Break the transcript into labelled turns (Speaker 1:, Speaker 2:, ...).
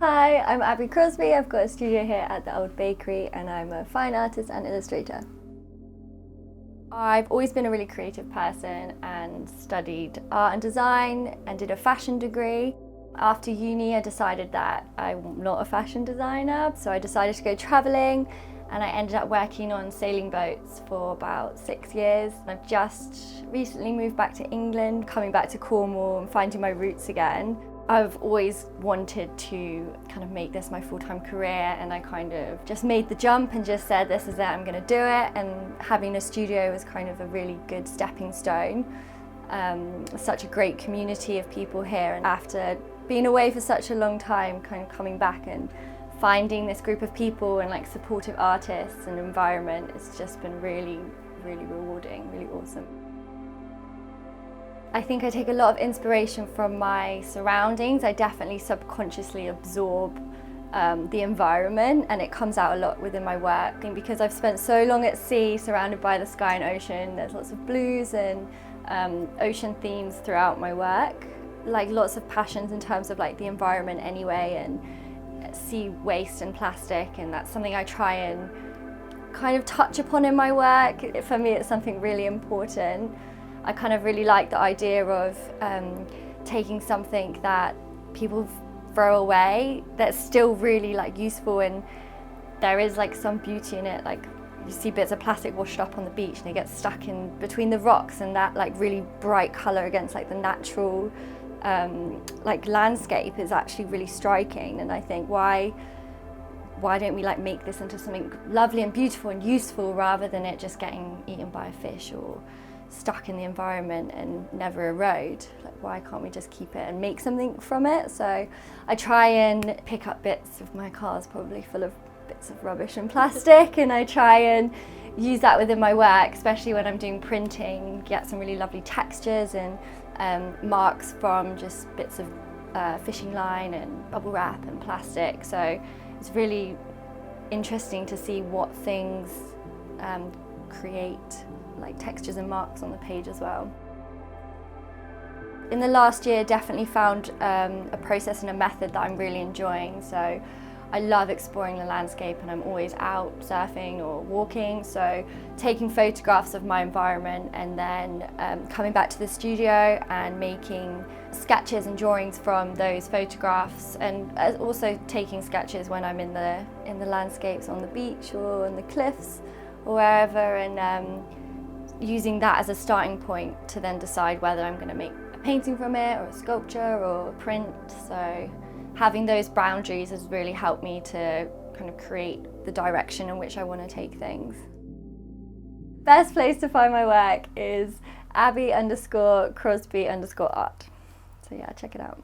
Speaker 1: Hi, I'm Abbey Crosby. I've got a studio here at the Old Bakery and I'm a fine artist and illustrator. I've always been a really creative person and studied art and design and did a fashion degree. After uni I decided that I'm not a fashion designer, so I decided to go travelling and I ended up working on sailing boats for about 6 years. I've just recently moved back to England, coming back to Cornwall and finding my roots again. I've always wanted to kind of make this my full-time career, and I kind of just made the jump and just said, this is it, I'm going to do it. And having a studio was kind of a really good stepping stone. Such a great community of people here, and after being away for such a long time, kind of coming back and finding this group of people and like supportive artists and environment, it's just been really, really rewarding, really awesome. I think I take a lot of inspiration from my surroundings. I definitely subconsciously absorb the environment, and it comes out a lot within my work. And because I've spent so long at sea, surrounded by the sky and ocean, there's lots of blues and ocean themes throughout my work. Like lots of passions in terms of like the environment anyway, and sea waste and plastic, and that's something I try and kind of touch upon in my work. For me, it's something really important. I kind of really like the idea of taking something that people throw away that's still really like useful, and there is like some beauty in it. Like you see bits of plastic washed up on the beach and they get stuck in between the rocks, and that like really bright colour against like the natural like landscape is actually really striking. And I think why don't we like make this into something lovely and beautiful and useful, rather than it just getting eaten by a fish or stuck in the environment and never erode. Like, why can't we just keep it and make something from it? So I try and pick up bits of my car's probably full of bits of rubbish and plastic, and I try and use that within my work, especially when I'm doing printing, get some really lovely textures and marks from just bits of fishing line and bubble wrap and plastic. So it's really interesting to see what things create like textures and marks on the page as well. In the last year, definitely found a process and a method that I'm really enjoying. So I love exploring the landscape, and I'm always out surfing or walking. So taking photographs of my environment and then coming back to the studio and making sketches and drawings from those photographs, and also taking sketches when I'm in the landscapes on the beach or on the cliffs or wherever, and using that as a starting point to then decide whether I'm going to make a painting from it or a sculpture or a print. So having those boundaries has really helped me to kind of create the direction in which I want to take things. Best place to find my work is Abbey_Crosby_art. So yeah, check it out.